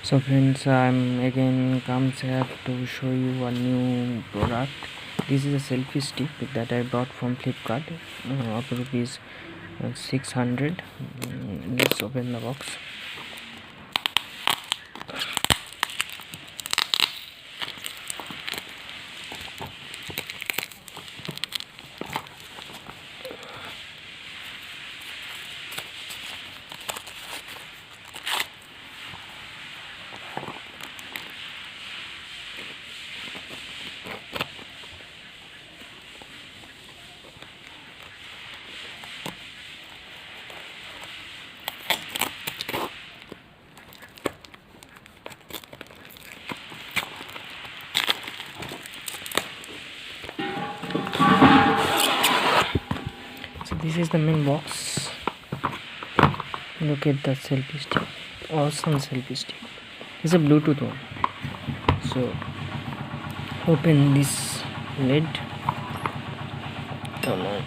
So friends, I'm again comes here to show you a new product. This is a selfie stick that I bought from Flipkart of rupees 600. Let's open the box. So this is the main box. Look at the selfie stick. Awesome selfie stick. It's a Bluetooth one. So open this lid. Come on.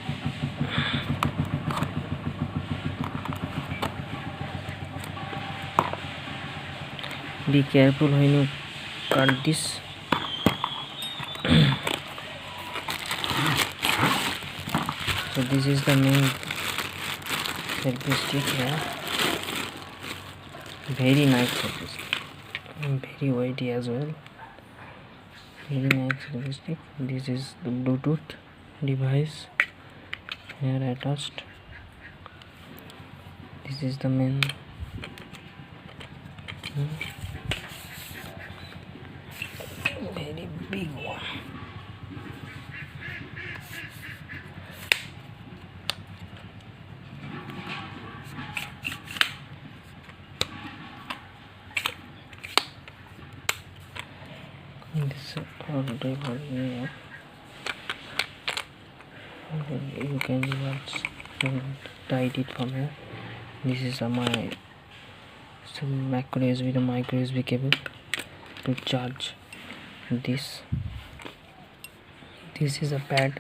Be careful when you cut this. So this is the main selfie stick here. Very nice selfie stick. Very weighty as well. Very nice selfie stick. This is the Bluetooth device here attached. This is the main. Very big one. This already working. You can just tight it from here. This is my macro USB, the micro USB cable to charge this. This is a pad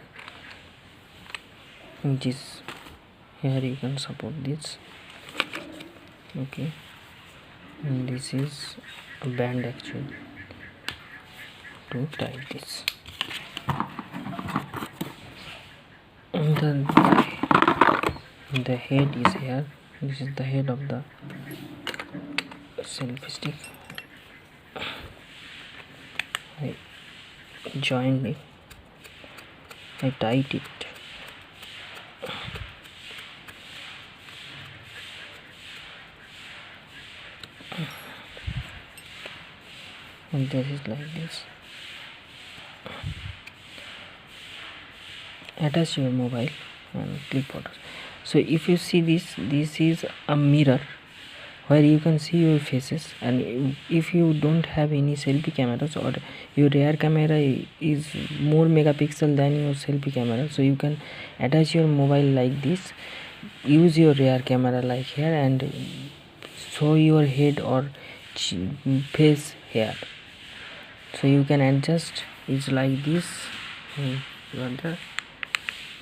which is here. You can support this. Okay, and this is a band actually to tie this. And the head is here. This is the head of the selfie stick. I joined it. I tied it. And this is like this. Attach your mobile and click photos. So if you see this is a mirror where you can see your faces, and if you don't have any selfie cameras or your rear camera is more megapixel than your selfie camera, so you can attach your mobile like this, use your rear camera like here and show your head or face here. So you can adjust. It's like this.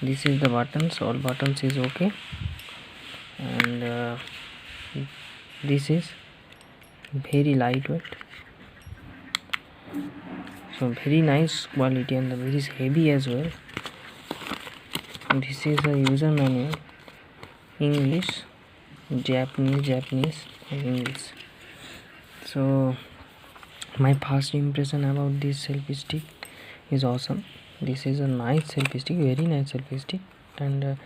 This is the buttons. All buttons is okay, and this is very lightweight, so very nice quality, and very heavy as well. This is a user manual, English, Japanese and English. So my first impression about this selfie stick is awesome. This is a nice selfie stick, very nice selfie stick, and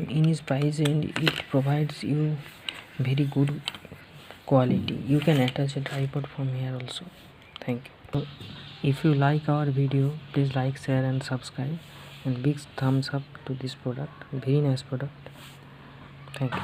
in its price and it provides you very good quality. You can attach a tripod from here also. Thank you. If you like our video, please like, share and subscribe, and big thumbs up to this product. Very nice product. Thank you.